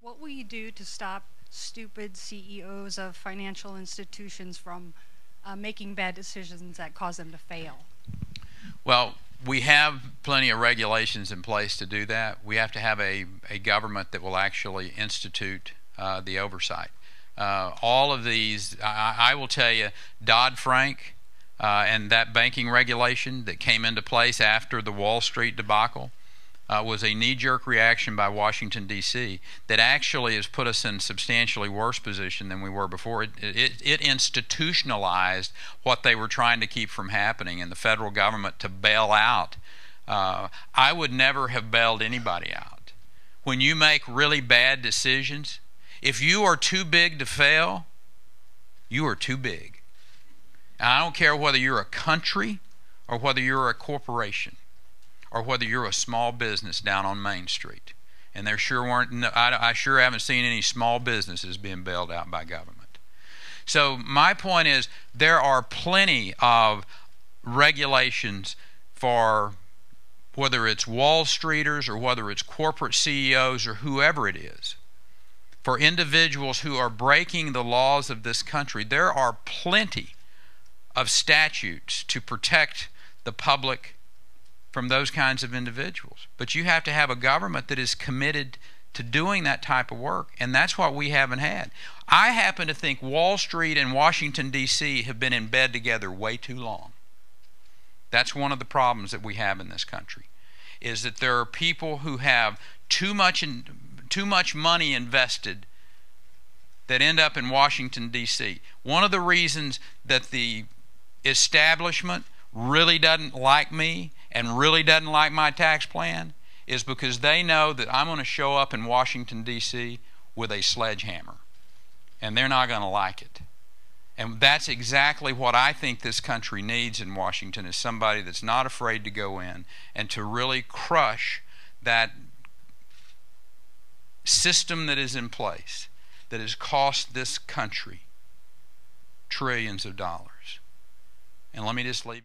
What will you do to stop stupid CEOs of financial institutions from making bad decisions that cause them to fail? Well, we have plenty of regulations in place to do that. We have to have a government that will actually institute the oversight. All of these, I will tell you, Dodd-Frank and that banking regulation that came into place after the Wall Street debacle was a knee-jerk reaction by Washington, D.C. that actually has put us in a substantially worse position than we were before. It institutionalized what they were trying to keep from happening in the federal government to bail out. I would never have bailed anybody out. When you make really bad decisions, if you are too big to fail, you are too big. And I don't care whether you're a country or whether you're a corporation, or whether you're a small business down on Main Street. And there sure weren't, I sure haven't seen any small businesses being bailed out by government. So my point is, there are plenty of regulations for whether it's Wall Streeters or whether it's corporate CEOs or whoever it is. For individuals who are breaking the laws of this country, there are plenty of statutes to protect the public from those kinds of individuals. But you have to have a government that is committed to doing that type of work, and that's what we haven't had. I happen to think Wall Street and Washington, D.C. have been in bed together way too long. That's one of the problems that we have in this country, is that there are people who have too much money invested that end up in Washington, D.C. One of the reasons that the establishment really doesn't like me and really doesn't like my tax plan is because they know that I'm going to show up in Washington, D.C. with a sledgehammer, and they're not going to like it. And that's exactly what I think this country needs in Washington, is somebody that's not afraid to go in and to really crush that system that is in place that has cost this country trillions of dollars. And let me just leave